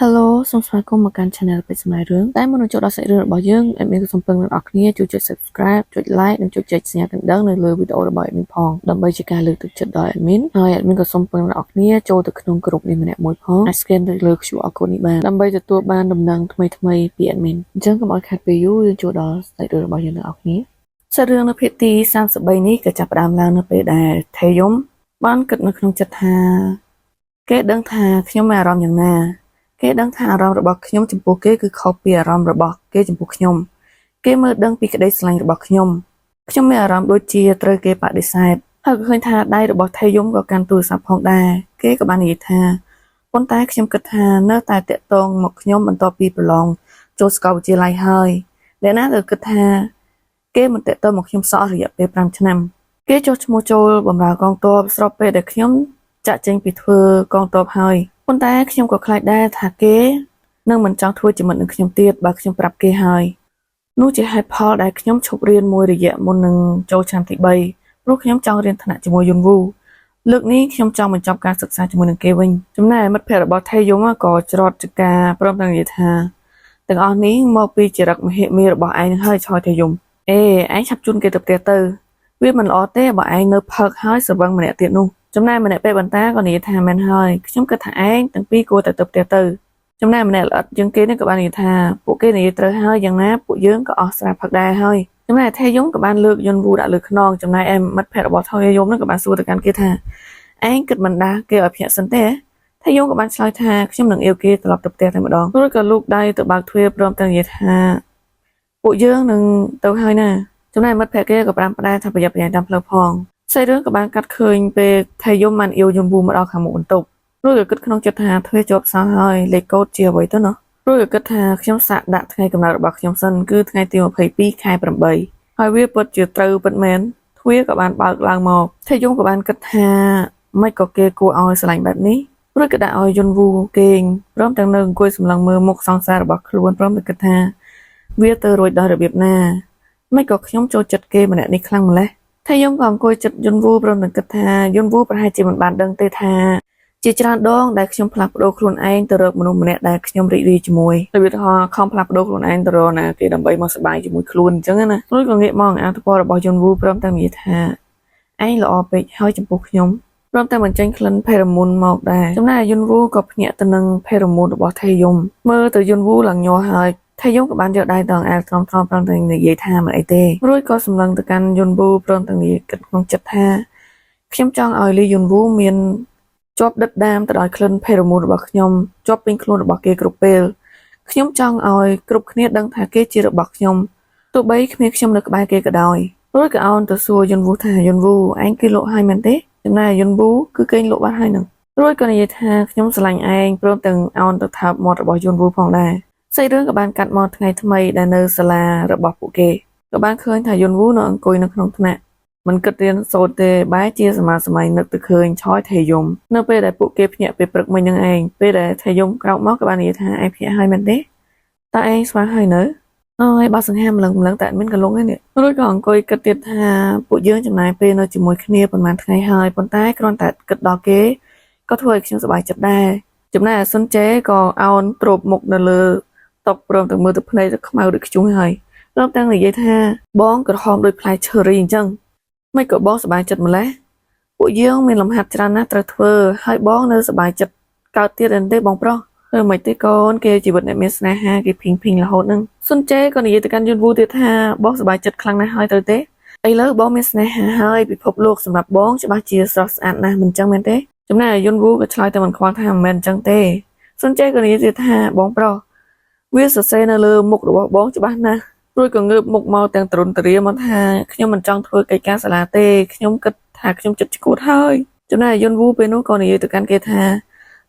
Hello សូមស្វាគមន៍មកកាន់ Channel ពេជ្រសម្រាប់រឿងតែមុននឹងចូលដល់សាច់រឿងរបស់យើងadmin ក៏សូមពឹងអ្នកនរគ្នាជួយចុច Subscribe ចុច Like និងចុចចែកសញ្ញាកណ្ដឹងនៅលើវីដេអូរបស់ admin ផងដើម្បីជាការលើកទឹកចិត្តដល់ admin ហើយ admin ក៏សូមពឹងអ្នកនរគ្នាចូលទៅក្នុងក្រុមនេះម្នាក់មួយផងអាច scan ទៅលើ QR code នេះបានដើម្បីទទួលបានដំណឹងថ្មីៗពី admin អញ្ចឹងកុំឲ្យខាតពេលយូរយើងចូលដល់សាច់រឿងរបស់យើងទាំងអស់គ្នាសាច់រឿងនៅភាគទី33នេះក៏ចាប់ផ្ដើមឡើងនៅពេលដែលថេយំបានគិតនៅក្នុងចិត្តថាគេដឹងថាខ្ញុំមានអារម្មណ៍យ៉ាងណាគេដឹងថាអារម្មណ៍របស់ខ្ញុំចំពោះគេគឺខុសពីអារម្មណ៍របស់គេចំពោះខ្ញុំគេមើលដឹងពីក្តីស្រឡាញ់របស់ខ្ញុំមានអារម្មណ៍ដូចជាត្រូវគេបដិសេធហើយក៏ឃើញថាដៃរបស់ថេយំក៏កាន់ទូរស័ព្ទផងដែរគេក៏បាននិយាយថាប៉ុន្តែខ្ញុំគិតថានៅតែតាក់ទងមកខ្ញុំបន្ទាប់ពីប្រឡងចូលសាកលវិទ្យាល័យហើយអ្នកណាក៏គិតថាគេមិនតាក់ទងមកខ្ញុំសោះរយៈពេល5ឆ្នាំគេចុះឈ្មោះចូលបម្រើកងទ័ពស្របពេលដែលខ្ញុំចាក់ចេញពីធ្វើកងទ័ពហើយប៉ុន្តែខ្ញុំក៏ខ្លាចដែរថាគេនឹងមិនចង់ធ្វើជាមិត្តនឹងខ្ញុំទៀតបើខ្ញុំប្រាប់គេហើយនោះជាហេតុផលដែលខ្ញុំឈប់រៀនមួយរយៈមុននឹងចូលឆ្នាំទី3ព្រោះខ្ញុំចង់រៀនថ្នាក់ជាមួយយុនវូលើកនេះខ្ញុំចង់បញ្ចប់ការសិក្សាជាមួយនឹងគេវិញចំណែកមិត្តភ័ក្តិរបស់ថេយំក៏ច្រត់ចការព្រមទាំងនិយាយថាទាំងអស់នេះមកពីចរិតមហិមារបស់ឯងនឹងហើយឆយថេយំឯងឆាប់ជូនគេទៅផ្ទះទៅវាមិនល្អទេបើឯងនៅផឹកហើយស្រវឹងម្នាក់ទៀតនោះចំណែកម្នាក់ពេកបន្តាក៏និយាយថាមែនហើយខ្ញុំគិតថាឯងទាំងពីរគួរតែទៅផ្ទះទៅចំណែកម្នាក់ល្អិតជាងគេនេះក៏បាននិយាយថាពួកគេនិយាយត្រូវហើយយ៉ាងណាពួកយើងក៏អស់ស្រាផឹកដែរហើយចំណែកថេយំក៏បានលើកយុនវូដាក់លើខ្នងចំណែកមិត្តភ័ក្តិរបស់ថេយំនឹងក៏បានសួរទៅកាន់គេថាឯងគិតមិនដាស់គេឲ្យភ្ញាក់សិនទេថេយំក៏បានឆ្លើយថាខ្ញុំនឹងអៀវគេត្រឡប់ទៅផ្ទះតែម្ដងរួចក៏លូកដៃទៅបើកទ្វារព្រមទាំងនិយាយថាពួកយើងនឹងទៅហើយណាចំណែកមិត្តភ័ក្តិគេក៏ប្រាំផ្ដែថាប្រយ័ត្នប្រយែងតាមផ្លូវផងសាច់រឿងក៏បានកាត់ឃើញពេលថេយំបានអៀវយុនវូមកដល់ខាងមុខបន្ទប់រួចក៏គិតក្នុងចិត្តថាទ្វេជាប់សោះហើយលេខកូដជាអ្វីទៅណោះរួចក៏គិតថាខ្ញុំសាកដាក់ថ្ងៃកំណើតរបស់ខ្ញុំសិនគឺថ្ងៃទី22ខែ8ហើយវាពិតជាត្រូវពិតមែនទ្វាក៏បានបើកឡើងមកថេយំក៏បានគិតថាមិនក៏គេគួរឲ្យស្រឡាញ់បែបនេះរួចក៏ដាក់ឲ្យយុនវូគេងព្រមទាំងនៅអង្គុយសម្លឹងមើលមុខសង្សាររបស់ខ្លួនព្រមទាំងគិតថាវាទៅរួចដល់របៀបណាមិនក៏ខ្ញុំចូលចិត្តគេម្នាក់នេះខ្លាំងម្ល៉េះថេយំក៏អង្គុយចិត្តយុនវូព្រមទាំងគិតថាយុនវូប្រហែលជាមិនបានដឹងទេថាជាច្រើនដងដែលខ្ញុំផ្លាស់ប្ដូរខ្លួនឯងទៅរកមនុស្សម្នាក់ដែលខ្ញុំរីករាយជាមួយរបៀបថាខំផ្លាស់ប្ដូរខ្លួនឯងទៅរកណាគេដើម្បីមកសប្បាយជាមួយខ្លួនអញ្ចឹងណារួចក៏ងាកមកអាទិពលរបស់យុនវូព្រមទាំងនិយាយថាឯងល្អពេកហើយចំពោះខ្ញុំព្រមទាំងបញ្ចេញក្លិនផេរ៉ូម៉ូនមកដែរចំណែកយុនវូក៏ភ្ញាក់ទៅនឹងផេរ៉ូម៉ូនរបស់ថេយំមើលទៅយុនវូឡើងញ័រហើយថេយំក៏បានយកដៃដងអាលត្រង់ព្រមទាំងនិយាយថាមិនអីទេរួចក៏សម្លឹងទៅកាន់យុនវូព្រមទាំងនិយាយគិតក្នុងចិត្តថាខ្ញុំចង់ឲ្យលីយុនវូមានជាប់ដិតដាមទៅដោយក្លិនផេរ៉ូម៉ូនរបស់ខ្ញុំជាប់ពេញខ្លួនរបស់គេគ្រប់ពេលខ្ញុំចង់ឲ្យគ្រប់គ្នាដឹងថាគេជារបស់ខ្ញុំទោះបីគ្មានខ្ញុំនៅក្បែរគេក៏ដោយរួចក៏អោនទៅសួរយុនវូថាយុនវូឯងគេលក់ហើយមែនទេចំណែកយុនវូគឺគេលក់បាត់ហើយនឹងរួចក៏និយាយថាខ្ញុំស្រឡាញ់ឯងព្រមទាំងអោនទៅថើបមាត់របស់យុនវូផងដែរសាច់រឿងក៏បានកាត់មកថ្ងៃថ្មីដែលនៅសាលារបស់ពួកគេក៏បានឃើញថាយុនវូនៅអង្គុយនៅក្នុងថ្នាក់មិនគិតរៀនសូត្រទេបែរជាសមាសម័យនឹកទៅឃើញឆយថេយំនៅពេលដែលពួកគេភ្ញាក់ពេលព្រឹកមិញនឹងឯងពេលដែលថេយំក្រោកមកក៏បាននិយាយថាឯងភ្ញាក់ហើយមែនទេតើឯងស្វាហើយនៅអើយបើសង្ហាម្លឹងតែមិនក៏លងហើយនេះរួចក៏អង្គុយគិតទៀតថាពួកយើងចំណាយពេលនៅជាមួយគ្នាប្រហែលថ្ងៃហើយប៉ុន្តែគ្រាន់តែគិតដល់គេក៏ធ្វើឲ្យខ្ញុំសប្បាយចិត្តដែរចំណែកសុនជេក៏អោនទ្រពមុខនៅលើតុព្រមទាំងមើលទៅភ្នែកទៅខ្មៅដូចខ្ជុះហើយព្រមទាំងនិយាយថាបងក្រហមដូចផ្លែឈើរីអញ្ចឹងមិនក៏បងសប្បាយចិត្តម្ល៉េះពួកយើងមានលំហាត់ច្រើនណាស់ត្រូវធ្វើហើយបងនៅសប្បាយចិត្តកើតទៀតអីទេបងប្រុសធ្វើមិនទេកូនគេជីវិតអ្នកមានស្នេហាគេភីងរហូតហ្នឹងសុនជេក៏និយាយទៅកាន់យុនវូទៀតថាបងសប្បាយចិត្តខ្លាំងណាស់ហើយទៅទេឥឡូវបងមានស្នេហាហើយពិភពលោកសម្រាប់បងច្បាស់ជាស្រស់ស្អាតណាស់មិនចឹងមែនទេចំណែកយុនវូក៏ឆ្លើយទៅមិនខ្វល់ថាមិនមែនចឹងទេសុនជេក៏និយាយទៀតថាបងប្រុសវាសរសេរនៅលើមុខរបស់បងច្បាស់ណាស់រួចក៏ងើបមុខមកទាំងទ្រុនទ្រាមកថាខ្ញុំមិនចង់ធ្វើកិច្ចការសាលាទេខ្ញុំគិតថាខ្ញុំចិត្តឈួតហើយចំណែកយុនវូពេលនោះក៏និយាយទៅកាន់គេថា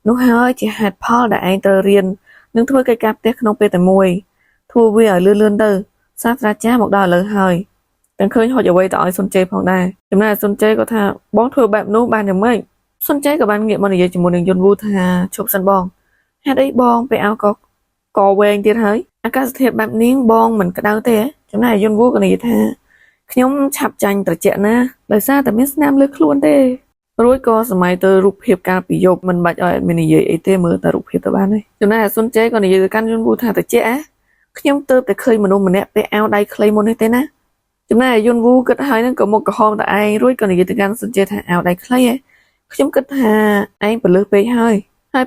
នោះហើយជាហេតុផលដែលឯងត្រូវរៀននិងធ្វើកិច្ចការផ្ទះក្នុងពេលតែមួយធ្វើវាឲ្យលឿនទៅសាស្ត្រាចារ្យមកដល់ឥឡូវហើយទាំងឃើញហុចអ្វីទៅឲ្យសុនជេផងដែរចំណែកសុនជេក៏ថាបងធ្វើបែបនោះបានយ៉ាងម៉េចសុនជេក៏បានងាកមកនិយាយជាមួយនឹងយុនវូថាឈប់សិនបងហេតុអីបងពេលអោកវែងទៀតហើយអាកាសធាតុបែបនេះបងមិនក្តៅទេចំណែកយុនវូក៏និយាយថាខ្ញុំឆាប់ចាញ់ត្រជាក់ណាដោយសារតែមានស្នាមលើខ្លួនទេ រួចក៏សម័យទៅរូបភាពកាលពីយប់មិនបាច់ឲ្យអេដមីននិយាយអីទេមើលតែរូបភាពទៅបានហើយចំណែកសុនជេក៏និយាយទៅកាន់យន់វូថាតិចខ្ញុំទៅតែឃើញមនុស្សម្នាក់ពាក់អាវដៃខ្លីមុននេះទេណាចំណែកយន់វូគិតហើយនឹងក៏មុខក្រហមតែឯងរួចក៏និយាយទៅកាន់សុនជេថាអាវដៃខ្លីខ្ញុំគិតថាឯងពលឺពេកហើយ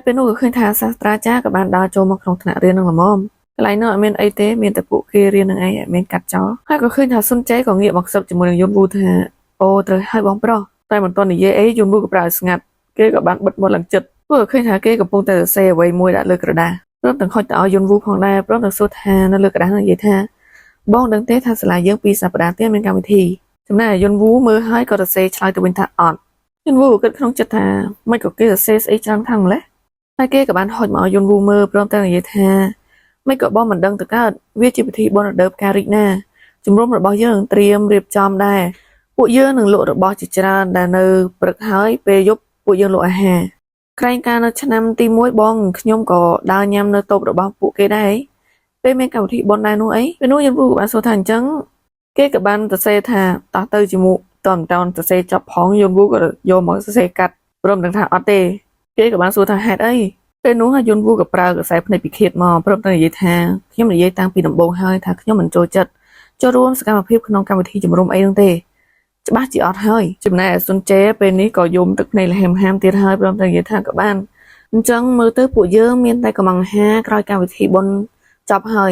ពេលនោះក៏ឃើញថាសាស្ត្រាចារ្យក៏បានដើរចូលមកក្នុងថ្នាក់រៀននឹងល្មមកន្លែងនោះអត់មានអីទេមានតែពួកគេរៀននឹងឯងអត់មានកាត់ចោលហើយក៏ឃើញថាសុនជេក៏ងាកមកសឹកជាមួយនឹងយន់វូថាអូត្រូវហើយបងប្រុសតែមិនទាន់និយាយអីយន់វូក៏ប្រើឲ្យស្ងាត់គេក៏បានបិទមាត់ឡើងចិត្តព្រោះឃើញថាគេកំពុងតែសរសេរអ្វីមួយដាក់លើក្រដាសព្រមទាំងហុចទៅឲ្យយន់វូផងដែរព្រមទាំងសួរថានៅលើក្រដាសនោះនិយាយថាបងដឹងទេថាសាលាយើង2សប្តាហ៍ទៀតមានកម្មវិធីចំណែកយន់វូមើលហើយក៏សរសេរឆ្លើយទៅវិញថាអត់យន់វូគិតក្នុងចិត្តថាមិនក៏គេសរសេរស្អីច្រើនខាងម្លេះតែគេក៏បានហុចមកឲ្យយន់វូមើលព្រមទាំងនិយាយថាមិនក៏បងមិនដឹងទៅកើតវាជាពិធីបុណ្យរដូវផ្ការីកណាជំរំរបស់យើងត្រៀមរៀបចំដែរពួកយើងនឹងលក់របស់ជាច្រើនដែលនៅព្រឹកហើយពេលយប់ពួកយើងលក់អាហារក្រែងការនៅឆ្នាំទី1បងខ្ញុំក៏ដើរញ៉ាំនៅតូបរបស់ពួកគេដែរពេលមានកម្មវិធីបុណ្យដែរនោះអីពេលនោះយន់វូក៏បានសួរថាអញ្ចឹងគេក៏បានសរសេរថាតោះទៅជាមួយតនសរសេរចប់ផងយន់វូក៏យកមកសរសេរកាត់ព្រមទាំងថាអត់ទេគេក៏បានសួរថាហេតុអីពេលនោះយន់វូក៏ប្រើខ្សែភ្នែកពិឃាតមកព្រមទាំងនិយាយថាខ្ញុំនិយាយតាំងពីដំបូងហើយថាខ្ញុំមិនចូលចិត្តចូលរួមសកម្មភាពក្នុងកម្មវិធីជំរុំអីនោះទេច្បាស់ជាអត់ហើយចំណែកសុនជេពេលនេះក៏យំទឹកភ្នែកលហេមហាមទៀតហើយព្រមទាំងនិយាយថាក៏បានអញ្ចឹងមើលទៅពួកយើងមានតែកំងអាហារក្រោយកម្មវិធីបុណ្យចប់ហើយ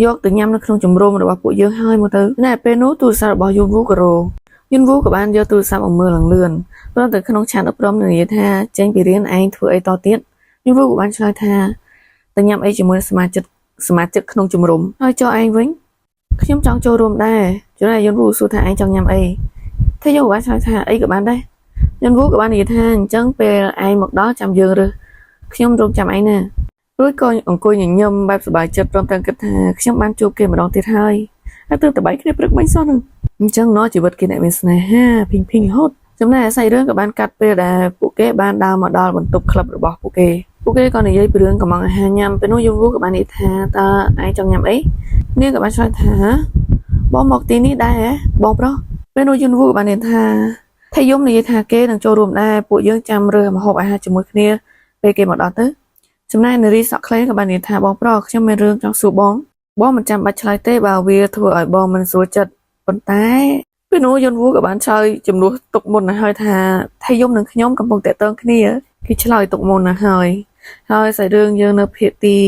យកទៅញ៉ាំនៅក្នុងជំរុំរបស់ពួកយើងហើយមកទៅណែពេលនោះទូរស័ព្ទរបស់យន់វូក៏រោយន់វូក៏បានយកទូរស័ព្ទមកមើលឡើងលឿនព្រមទាំងក្នុងឆាតអប់រំនិយាយថាចេញពីរៀនឯងធ្វើអីតទៀតយន់វូក៏បានឆ្លើយថាទៅញ៉ាំអីជាមួយសមាជិកក្នុងជំរុំហើយចុះឯងវិញខ្ញុំចង់ចូលរួមដែរចំណែកយន់វូសួរថាឯងចង់ញ៉ាំអីតែយកបានឆ្លើយថាអីក៏បានដែរយន់វូក៏បាននិយាយថាអញ្ចឹងពេលឯងមកដល់ចាំយើងរើសខ្ញុំរងចាំឯងណារួចក៏អង្គុយញញឹមបែបសប្បាយចិត្តព្រមទាំងគិតថាខ្ញុំបានជួបគេម្ដងទៀតហើយទើបតែបែកគ្នាព្រឹកមិញសោះនឹងអញ្ចឹងណោះជីវិតគេអ្នកមានស្នេហាភីងរហូតចំណែកសាច់រឿងក៏បានកាត់ពេលដែលពួកគេបានដើរមកដល់បន្ទប់ក្លឹបរបស់ពួកគេក៏និយាយពីរឿងកំងអាហារញ៉ាំពេលនោះយន់វូក៏បាននិយាយថាតើឯងចង់ញ៉ាំអីនាងក៏បានឆ្លើយថាបងមកទីនេះដែរបងប្រុសពេលនោះយន់វូក៏បាននិយាយថាយំនិយាយថាគេនឹងចូលរួមដែរពួកយើងចាំរើសម្ហូបអាហារជាមួយគ្នាពេលគេមកដល់ទៅចំណែកនារីសក់ខ្លីក៏បាននិយាយថាបងប្រុសខ្ញុំមានរឿងចង់សួរបងមិនចាំបាច់ឆ្លើយទេបើវាធ្វើឲ្យបងមិនស្រួលចិត្តប៉ុន្តែពេលនោះយន់វូក៏បានឆ្លើយជំនួសទុកមុនទៅហើយថាយំនឹងខ្ញុំកំពុងតែតើងគ្នាគេឆ្លើយទុកមុនទៅហើយសាច់រឿងយើងនៅភាគទី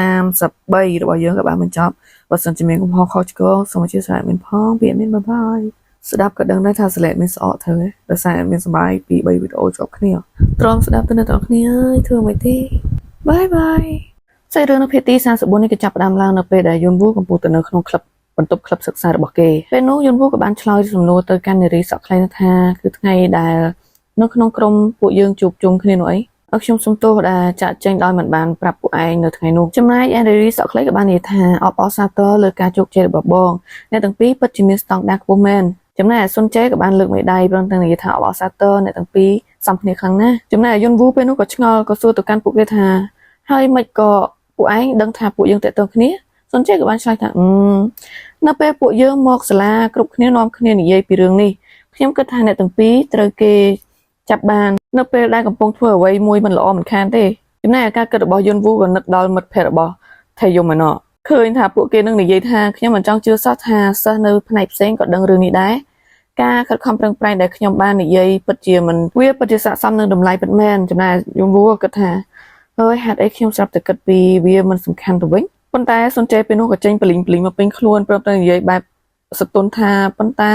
33របស់យើងក៏បានបញ្ចប់បើសិនជាមានកំហុសខុសឆ្គងសូមអធិស្ឋានមានផងពីមានបាយស្ដាប់ក៏ដឹងដែរថាសលេតមានស្អកធ្វើដោយសារមានសម្បាយពី3វីដេអូជាប់គ្នាត្រង់ស្ដាប់ទៅអ្នកទាំងគ្នាអើយធ្វើមិនទេបាយសាច់រឿងនៅភាគទី34នេះក៏ចាប់ផ្ដើមឡើងនៅពេលដែលយន់វូកំពុងទៅនៅក្នុងក្លឹបបន្ទប់ក្លឹបសិក្សារបស់គេពេលនោះយន់វូក៏បានឆ្លើយសំណួរទៅកាន់នារីសក់ខ្លីថាគឺថ្ងៃដែលនៅក្នុងក្រុមពួកយើងជួបជុំគ្នានោះអីខ្ញុំសុំទោសដែលចាក់ចេញដោយមិនបានប្រាប់ពួកឯងនៅថ្ងៃនោះចំណែកនារីសក់ខ្លីក៏បាននិយាយថាអបអរសាទរលើការជោគជ័យរបស់បងអ្នកទាំងពីរពិតជាមានស្តង់ដារខ្ពស់មែនចំណែកសុនជេក៏បានលើកមេដៃព្រមទាំងនិយាយថាអបអរសាទរអ្នកទាំងពីរសំគ្នាខ្លាំងណាស់ចំណែកយន់វូពេលនោះក៏ឆ្ងល់ក៏សួរទៅកាន់ពួកគេថាហើយមិនក៏ពួកឯងដឹងថាពួកយើងតេតើគ្នាសុនជេក៏បានឆ្លើយថានៅពេលពួកយើងមកសាលាគ្រប់គ្នានាំគ្នានិយាយពីរឿងនេះខ្ញុំគិតថាអ្នកទាំងពីរត្រូវគេចាប់បាននៅពេលដែលកំពុងធ្វើអ្វីមួយមិនល្អមិនខានទេចំណែកការគិតរបស់យន់វូក៏នឹកដល់មិត្តភ័ក្តិរបស់ថៃយមឯណោះឃើញថាពួកគេនឹងនិយាយថាខ្ញុំមិនចង់ជឿសោះថាសិស្សនៅផ្នែកផ្សេងក៏ដឹងរឿងនេះដែរការខិតខំប្រឹងប្រែងដែលខ្ញុំបាននិយាយពិតជាស័ក្តិសមនឹងតម្លៃពិតមែនចំណែកយន់វូក៏គិតថាហើយហេតុអីខ្ញុំស្រាប់តែគិតពីវាមិនសំខាន់ទៅវិញប៉ុន្តែសុនជេពេលនោះក៏ចេញបលីងមកពេញខ្លួនព្រមទាំងនិយាយបែបសតុនថាប៉ុន្តែ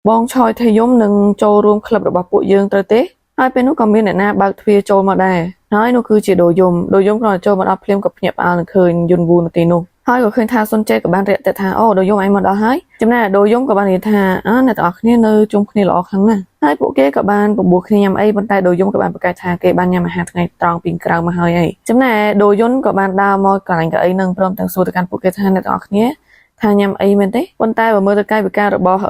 បងឆយថៃយមនឹងចូលរួមក្លឹបរបស់ពួកយើងត្រូវទេហើយពេលនោះក៏មានអ្នកណាបើកទ្វារចូលមកដែរហើយនោះគឺជាដូយំគ្រាន់តែចូលមកដល់ភ្លាមក៏ភ្ញាក់ផ្អើលនឹងឃើញយន់វូនៅទីនោះហើយក៏ឃើញថាសុនជេក៏បានរាក់ទាក់ថាអូដូយំឯងមកដល់ហើយចំណែកដូយំក៏បាននិយាយថាអ្នកទាំងអស់គ្នានៅជុំគ្នាល្អខ្លាំងណាស់ហើយពួកគេក៏បានបបួលគ្នាញ៉ាំអីប៉ុន្តែដូយំក៏បានប្រកាសថាគេបានញ៉ាំអាហារថ្ងៃត្រង់ពីក្រៅមកហើយអីចំណែកដូយំក៏បានដើរមកកន្លែងកៅអីនឹងព្រមទាំងសួរទៅកាន់ពួកគេថាអ្នកទាំងអស់គ្នាថាញ៉ាំអីមែនទេប៉ុន្តែបើមើលទៅកាយវិការរបស់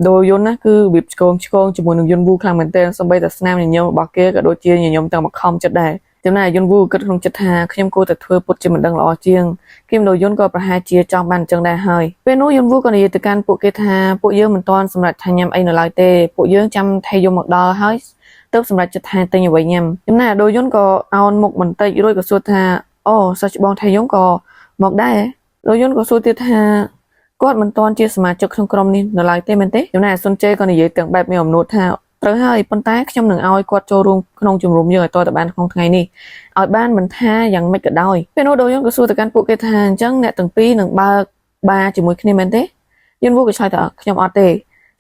ដូយន្តណាគឺរបៀបឆ្កងជាមួយនឹងយន់វូខ្លាំងមែនទែនសូម្បីតែស្នាមញញឹមរបស់គេក៏ដូចជាញញឹមទាំងមកខំចិត្តដែរចំណែកយន់វូគិតក្នុងចិត្តថាខ្ញុំគួរតែធ្វើពុតជាមិនដឹងល្អជាងគីមដូយន្តក៏ប្រហែលជាចង់បានអញ្ចឹងដែរហើយពេលនោះយន់វូក៏និយាយទៅកាន់ពួកគេថាពួកយើងមិនទាន់សម្រេចថាញ៉ាំអីនៅឡើយទេពួកយើងចាំថៃយមមកដល់ហើយ ទើបសម្រាប់ចិត្តថាទិញអ្វីញ៉ាំចំណែកដូយន្តក៏អោនមុខបន្តិចរួចក៏សួរថាអូសាច់ច្បងថៃយំក៏មកដែរដូយន្តក៏សួរទៀតថាគាត់មិនទាន់ជាសមាជិកក្នុងក្រុមនេះនៅឡើយទេមែនទេចំណែកសុនជេក៏និយាយទាំងបែបមានអំណួតថាត្រូវហើយប៉ុន្តែខ្ញុំនឹងឲ្យគាត់ចូលរួមក្នុងជំរុំយើងឲ្យតទៅបានក្នុងថ្ងៃនេះឲ្យបានមិនថាយ៉ាងម៉េចក៏ដោយពេលនោះដូយន្តក៏សួរទៅកាន់ពួកគេថាអញ្ចឹងអ្នកទាំងពីរនឹងបើកបារជាមួយគ្នាមែនទេយន្តវូក៏ឆ្លើយថាខ្ញុំអត់ទ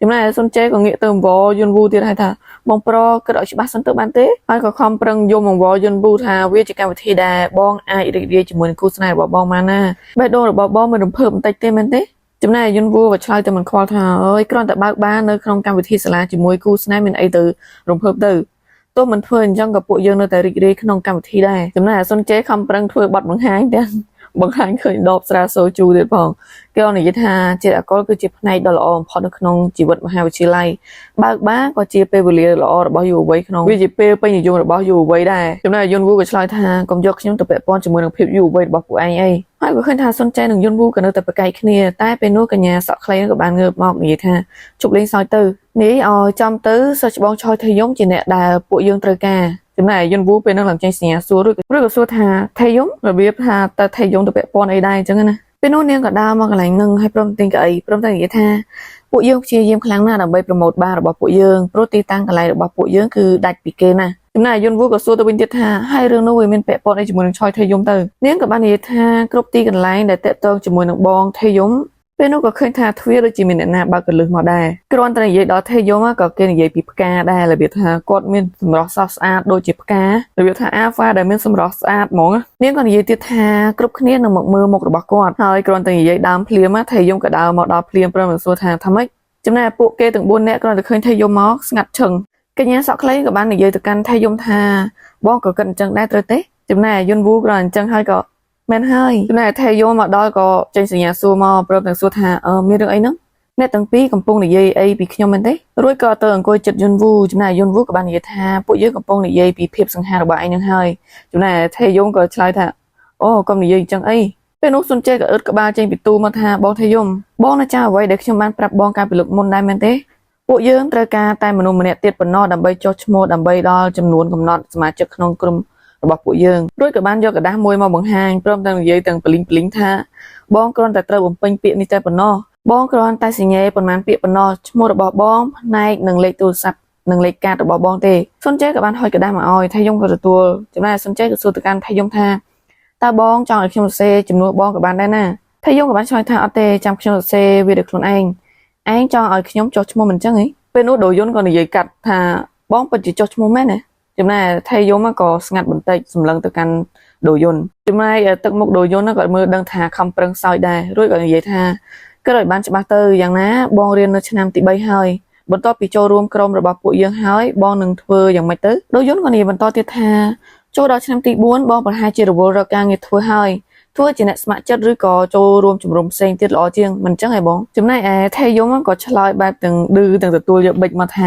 េចំណែកសុនជេក៏ងាកទៅអង្វរយន្តវូទៀតហើយថាបងប្រុសគិតឲ្យច្បាស់សិនទៅបានទេហើយក៏ខំប្រឹងយំអង្វរយន្តវូថាវាជាកម្មវិធីដែលបងអាចរីករាយជាមួយនឹងគូស្នេហ៍របស់បងបានណាបេះដូងរបស់បងមិនរំភើបបន្តិចទេមែនទេចំណែកយន្តវូក៏ឆ្លើយទៅមិនខ្វល់ថាអើយគ្រាន់តែបើកបារនៅក្នុងកម្មវិធីសាលាជាមួយគូស្នេហ៍មានអីទៅរំភើបទៅទោះមិនធ្វើអញ្ចឹងក៏ពួកយើងនៅតែរីករាយក្នុងកម្មវិធីដែរចំណែកសុនជេខំប្រឹងធ្វើបទបង្ហាញទាំងបង្ហាញឃើញដបស្រាសូជូទៀតផងគេនិយាយថាជាតិអាល់កុលគឺជាផ្នែកដ៏ល្អបំផុតនៅក្នុងជីវិតមហាវិទ្យាល័យបើកបារក៏ជាពេលវេលាល្អរបស់យុវវ័យក្នុងវាជាពេលពេញនិយមរបស់យុវវ័យដែរចំណែកយន្តវូក៏ឆ្លើយថាកុំយកខ្ញុំទៅពាក់ព័ន្ធជាមួយនឹងភាពយុវវ័យរបស់ពួកឯងអីហើយក៏ឃើញថាសុនជេនិងយន្តវូក៏នៅតែប្រកែកគ្នាតែពេលនោះកញ្ញាសក់ខ្លីក៏បានងើបមកនិយាយថាជប់លេងសើចទៅនេះឲ្យចំទៅសិស្សច្បងឆយថៃយំជាអ្នកដែលពួកយើងត្រូវការចំណែកយន្តវូពេលហ្នឹងឡើងចេញសញ្ញាសួរឬក៏សួរថាថៃយំរបៀបថាតើថៃយំទៅពាក់ព័ន្ធអីដែរអញ្ចឹងណាពេលនោះនាងក៏ដើរមកកន្លែងហ្នឹងហើយព្រមទិញកៅអីព្រមទាំងនិយាយថាពួកយើងព្យាយាមខ្លាំងណាស់ដើម្បីប្រម៉ូទបាររបស់ពួកយើងព្រោះទីតាំងកន្លែងរបស់ពួកយើងគឺដាច់ពីគេណាចំណែកយន្តវូក៏សួរទៅវិញទៀតថាហើយរឿងនោះវាមានពាក់ព័ន្ធអីជាមួយនឹងឆយថៃយំទៅនាងក៏បាននិយាយថាគ្រប់ទីកន្លែងដែលតាក់ទងជាមួយនឹងបងថៃយំពេលនោះក៏ឃើញថាទ្វារដូចជាមានអ្នកណាបើកកលឹះមកដែរគ្រាន់តែនិយាយដល់ថេយំក៏គេនិយាយពីផ្កាដែររបៀបថាគាត់មានសម្រស់ស្រស់ស្អាតដូចជាផ្ការបៀបថាអាហ្វាដែលមានសម្រស់ស្អាតហ្មងនាងក៏និយាយទៀតថាគ្រប់គ្នានឹងមកមើលមុខរបស់គាត់ហើយគ្រាន់តែនិយាយដើមភ្លាមថេយំក៏ដើរមកដល់ភ្លាមព្រមនឹងសួរថាម៉េចចំណែកពួកគេទាំង4នាក់គ្រាន់តែឃើញថេយំមកស្ងាត់ឈឹងកញ្ញាសក់ខ្លីក៏បាននិយាយទៅកាន់ថេយំថាបងក៏គិតអញ្ចឹងដែរត្រូវទេចំណែកយន្តវូក៏អញ្ចឹងហើយក៏មែនហើយចំណែកថេយំមកដល់ក៏ចេញសញ្ញាសួរមកព្រមទាំងសួរថាមានរឿងអីហ្នឹងអ្នកទាំងពីរកំពុងនិយាយអីពីខ្ញុំមែនទេរួចក៏ទៅអង្គុយចិត្តយន្តវូចំណែកយន្តវូក៏បាននិយាយថាពួកយើងកំពុងនិយាយពីភាពសង្ហារបស់ឯងហ្នឹងហើយចំណែកថេយំក៏ឆ្លើយថាអូកុំនិយាយអញ្ចឹងអីពេលនោះសុនជេក៏អឺតក្បាលចេញពីទូមកថាបងថេយំបងនៅចាំអ្វីដែលខ្ញុំបានប្រាប់បងកាលពីលើកមុនដែរមែនទេពួកយើងត្រូវការតែមនុស្សម្នាក់ទៀតប៉ុណ្ណោះដើម្បីចុះឈ្មោះដើម្បីដល់ចំនួនកំណត់សមាជិកក្នុងក្រុមរបស់ពួកយើងរួចក៏បានយកกระดาษមួយមកបង្ហាញព្រមទាំងនិយាយទាំងប្លីងថាបងគ្រាន់តែត្រូវបំពេញពាក្យនេះតែប៉ុណ្ណោះបងគ្រាន់តែសញ្ញេប៉ុន្មានពាក្យប៉ុណ្ណោះឈ្មោះរបស់បងផ្នែកនិងលេខទូរស័ព្ទនិងលេខកាតរបស់បងទេសុនជេក៏បានហុចกระดาษមកឲ្យថៃយំក៏ទទួលចំណែកសុនជេក៏សួរទៅកាន់ថៃយំថាតើបងចង់ឲ្យខ្ញុំសរសេរជំនួសបងក៏បានដែរណាថៃយំក៏បានឆ្លើយថាអត់ទេចាំខ្ញុំសរសេរវាដោយខ្លួនឯងចង់ឲ្យខ្ញុំចុះឈ្មោះមិនអញ្ចឹងហីពេលនោះដូយន្តក៏និយាយកាត់ថាបងពិតជាចុះឈ្មោះមែនណាចំណែកថៃយំក៏ស្ងាត់បន្តិចសម្លឹងទៅកាន់ដូយន្តចំណែកទឹកមុខដូយន្តក៏មើលដឹងថាខំប្រឹងសោយដែររួចក៏និយាយថាគិតឲ្យបានច្បាស់ទៅយ៉ាងណាបងរៀននៅឆ្នាំទី3ហើយបន្ទាប់ពីចូលរួមក្រុមរបស់ពួកយើងហើយបងនឹងធ្វើយ៉ាងម៉េចទៅដូយន្តក៏និយាយបន្តទៀតថាចូលដល់ឆ្នាំទី4បងប្រហែលជារវល់រកការងារធ្វើហើយធ្វើជាអ្នកស្ម័គ្រចិត្តឬក៏ចូលរួមជំរុំផ្សេងទៀតល្អជាងមិនអញ្ចឹងហ៎បងចំណែកឯថៃយំក៏ឆ្លើយបែបទាំងឌឺទាំងទទួលយកបិចមកថ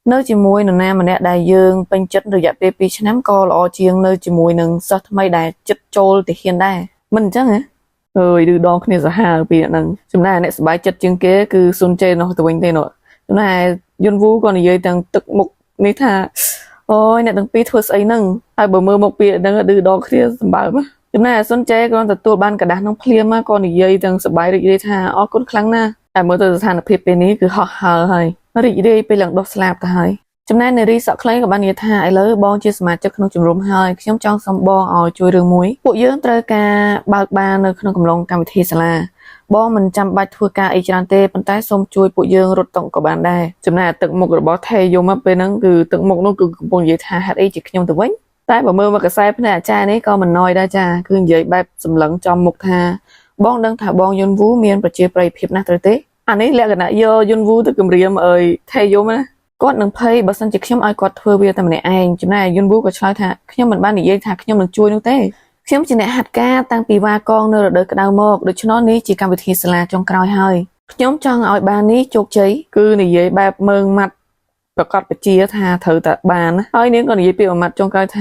ានៅជាមួយនរណាម្នាក់ដែលយើងពេញចិត្តរយៈពេល2ឆ្នាំក៏ល្អជាងនៅជាមួយនឹងសិស្សថ្មីដែលចិត្តចូលទៅហ៊ានដែរមិនអញ្ចឹងហ៎អើយឌឺដងគ្នាសាហាវពីហ្នឹងចំណែកអ្នកសប្បាយចិត្តជាងគេគឺស៊ុនជេនោះទៅវិញទេនោះចំណែកយន្តវូក៏និយាយទាំងទឹកមុខនេះថាអូយអ្នកទាំងពីរធ្វើស្អីហ្នឹងហើយបើមើលមកពីហ្នឹងឌឺដងគ្នាសម្បើមចំណែកស៊ុនជេក៏ទទួលបានកระดาษនឹងភ្លាមក៏និយាយទាំងសប្បាយរីករាយថាអរគុណខ្លាំងណាស់តែមើលទៅស្ថានភាពពេលនេះគឺហោះហើរហើយរីករាយពេលឡើងដុសស្លាប់ទៅហើយចំណែកនារីសក់ខ្លីក៏បាននិយាយថាឥឡូវបងជាសមាជិកក្នុងជំរំហើយខ្ញុំចង់សុំបងឲ្យជួយរឿងមួយពួកយើងត្រូវការបើកបារនៅក្នុងកំឡុងកម្មវិធីសាលាបងមិនចាំបាច់ធ្វើការអីច្រើនទេប៉ុន្តែសូមជួយពួកយើងរត់តុក៏បានដែរចំណែកទឹកមុខរបស់ថេយំពេលហ្នឹងគឺទឹកមុខនោះគឺកំពុងនិយាយថាហេតុអីជាខ្ញុំទៅវិញតែបើមើលមកកសែភ្នែកអាចារ្យនេះក៏មិនណយដែរចាគឺនិយាយបែបសម្លឹងចំមុខថាបងដឹងថាបងយុនវូមានប្រជាប្រិយភាពណាស់ត្រូវទេអានេះលក្ខណៈយកយុនវូទៅគម្រាមអើយថេយំណាគាត់នឹងភ័យបើសិនជាខ្ញុំឲ្យគាត់ធ្វើវាតែម្នាក់ឯងចំណែកយុនវូក៏ឆ្លើយថាខ្ញុំមិនបាននិយាយថាខ្ញុំនឹងជួយនោះទេខ្ញុំជាអ្នកហាត់ការតាំងពីវ៉ាកងនៅរដូវក្តៅមកដូច្នោះនេះជាកម្មវិធីសាលាចុងក្រោយហើយខ្ញុំចង់ឲ្យបាននេះជោគជ័យគឺនិយាយបែបមើងម៉ាត់ប្រកាសបជាថាត្រូវតែបានហើយនាងក៏និយាយពីមួយម៉ាត់ចុងក្រោយថ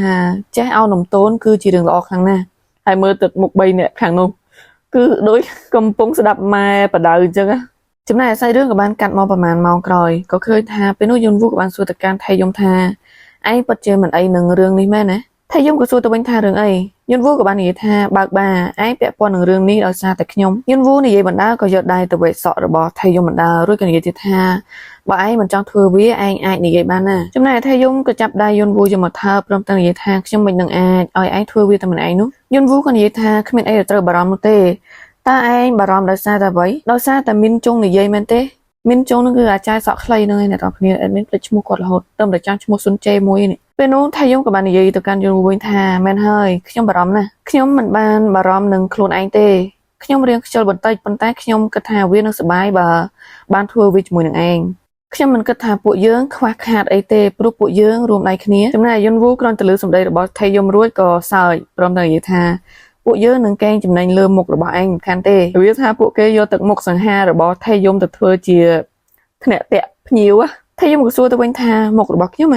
ាចេះឲ្យនំតូនគឺជារឿងល្អខ្លាំងណាស់ហើយមើលទឹកមុខ3នាក់ខាងនោះគឺដូចកំពុងស្ដាប់ម៉ែបដៅអញ្ចឹង ចំណែកឯសាច់រឿងក៏បានកាត់មកប្រហែលម៉ោងក្រោយក៏ឃើញថាពេលនោះយន់វូក៏បានសួរទៅកាន់ថៃយំថាឯងពិតជាមិនអីនឹងរឿងនេះមែនណាថៃយំក៏សួរទៅវិញថារឿងអីយន់វូក៏បាននិយាយថាបើកបាឯងពាក់ព័ន្ធនឹងរឿងនេះដោយសារតែខ្ញុំយន់វូនិយាយបណ្ដាក៏យកដៃទៅវេសក់របស់ថៃយំបណ្ដារួចក៏និយាយទៀតថាបើឯងមិនចង់ធ្វើវាឯងអាចនិយាយបានណាចំណែកថៃយំក៏ចាប់ដៃយន់វូយកមកថើបព្រមទាំងនិយាយថាខ្ញុំមិននឹងអាចឲ្យឯងធ្វើវាតែម្នាក់ឯងនោះយន់វូក៏និយាយថាគ្មានអីត្រូវបារម្ភនោះទេតើឯងបារម្ភដោយសារតែអ្វីដោយសារតែមីនជុងនិយាយមែនទេមីនជុងនឹងគឺអាចារ្យសក់ខ្លីនឹងឯងអ្នកនរគ្នាអេដមីនភ្លេចឈ្មោះគាត់រហូតតែតែចាំឈ្មោះស៊ុនជេមួយនេះពេលនោះថៃយំក៏បាននិយាយទៅកាន់យន់វូវិញថាមែនហើយខ្ញុំបារម្ភណាស់ខ្ញុំមិនបានបារម្ភនឹងខ្លួនឯងទេខ្ញុំរៀងខ្ជិលបន្តិចប៉ុន្តែខ្ញុំគិតថាវានឹងសប្បាយបើបានធ្វើវាជាមួយនឹងឯងខ្ញុំមិនគិតថាពួកយើងខ្វះខាតអីទេព្រោះពួកយើងរួមដៃគ្នាចំណែកយន់វូគ្រាន់តែលើសម្ដីរបស់ថៃយំរួចក៏សើចព្រមទាំងនិយាយថាពួកយើងនឹងកេងចំណេញលើមុខរបស់ឯងមិនខានទេវាថាពួកគេយកទឹកមុខសង្ហារបស់ថៃយំទៅធ្វើជាថ្នាក់តាក់ភ្ញៀវថៃយំក៏សួរទៅវិញថាមុខរបស់ខ្ញុំ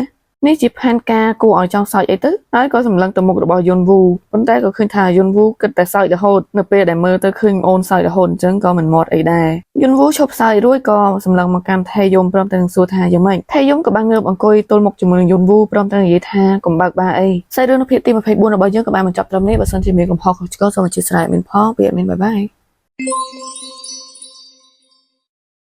នេះជាផែនការគួរឲ្យចង់សើចអីទៅហើយក៏សម្លឹងទៅមុខរបស់យន់វូប៉ុន្តែក៏ឃើញថាយន់វូគិតតែសើចរហូតនៅពេលដែលមើលទៅឃើញអូនសើចរហូតអញ្ចឹងក៏មិនមាត់អីដែរយន់វូឈប់សើចរួចក៏សម្លឹងមកកាន់ថៃយំព្រមទាំងសួរថាយ៉ាងម៉េចថៃយំក៏បានងើបអង្គុយទល់មុខជាមួយនឹងយន់វូព្រមទាំងនិយាយថាកុំបើកបាអីសាច់រឿងនៅភាគទី24របស់យើងក៏បានបញ្ចប់ត្រឹមនេះបើសិនជាមានកំហុសខុសឆ្គងសូមអធិស្ឋានមានផងពីអត់មានបាយបាយ